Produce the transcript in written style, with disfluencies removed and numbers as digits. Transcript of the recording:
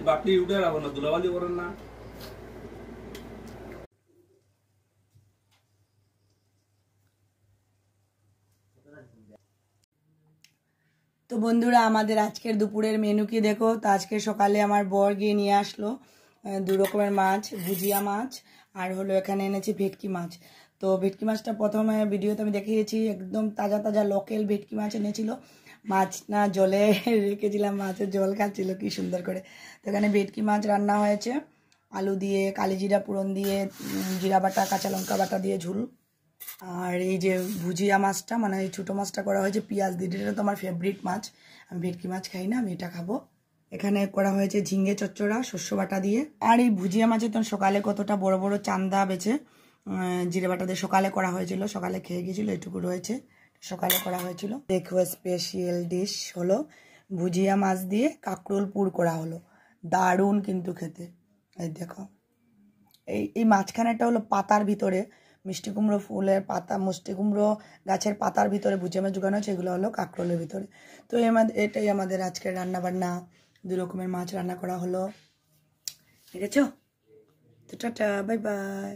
বাটি উঠে রাখো না, ধুলাবালি করেন না। তো বন্ধুরা আমাদের আজকের দুপুরের মেনু কি দেখো। তো আজকে সকালে আমার বর গিয়ে নিয়ে আসলো 2 রকমের মাছ, ভুজিয়া মাছ আর হলো এখানে এনেছি ভেটকি মাছ। তো ভেটকি মাছটা প্রথমে ভিডিওতে আমি দেখিয়েছি, একদম তাজা তাজা লোকাল ভেটকি মাছ এনেছিল। মাছ না জলে রেখেছিলাম, মাছের জল খাচ্ছিল কি সুন্দর করে। তো এখানে ভেটকি মাছ রান্না হয়েছে আলু দিয়ে, কালিজিরা পুরন দিয়ে, জিরা বাটা কাঁচা লঙ্কা বাটা দিয়ে ঝুল। আর এই যে ভুজিয়া মাছটা মানে এই ছোটো মাছটা করা হয়েছে পেঁয়াজ দিয়ে, এটা তো আমার ফেভারিট মাছ, আমি ভেটকি মাছ খাই না, আমি এটা খাবো। এখানে করা হয়েছে ঝিঙ্গে চচ্চড়া শস্য বাটা দিয়ে। আর এই ভুজিয়া মাছে তো সকালে কতটা বড় বড় চান্দা বেছে জিরে বাটা দিয়ে সকালে করা হয়েছিল, সকালে খেয়ে গিয়েছিল, এটুকু রয়েছে, সকালে করা হয়েছিল। দেখো স্পেশাল ডিশ হলো ভুজিয়া মাছ দিয়ে কাঁকরোল পুর করা হলো, দারুণ কিন্তু খেতে। এই দেখো এই মাঝখানেটা হলো পাতার ভিতরে মিষ্টি কুমড়ো ফুলের পাতা, মিষ্টি কুমড়ো গাছের পাতার ভিতরে ভুজিয়া মাছ ঢুকানো হচ্ছে, এগুলো হলো কাঁকরোলের ভিতরে। তো এটাই আমাদের আজকের রান্না বান্না, 2 রকমের মাছ রান্না করা হলো, ঠিক আছে। তো টাটা, বাই বাই।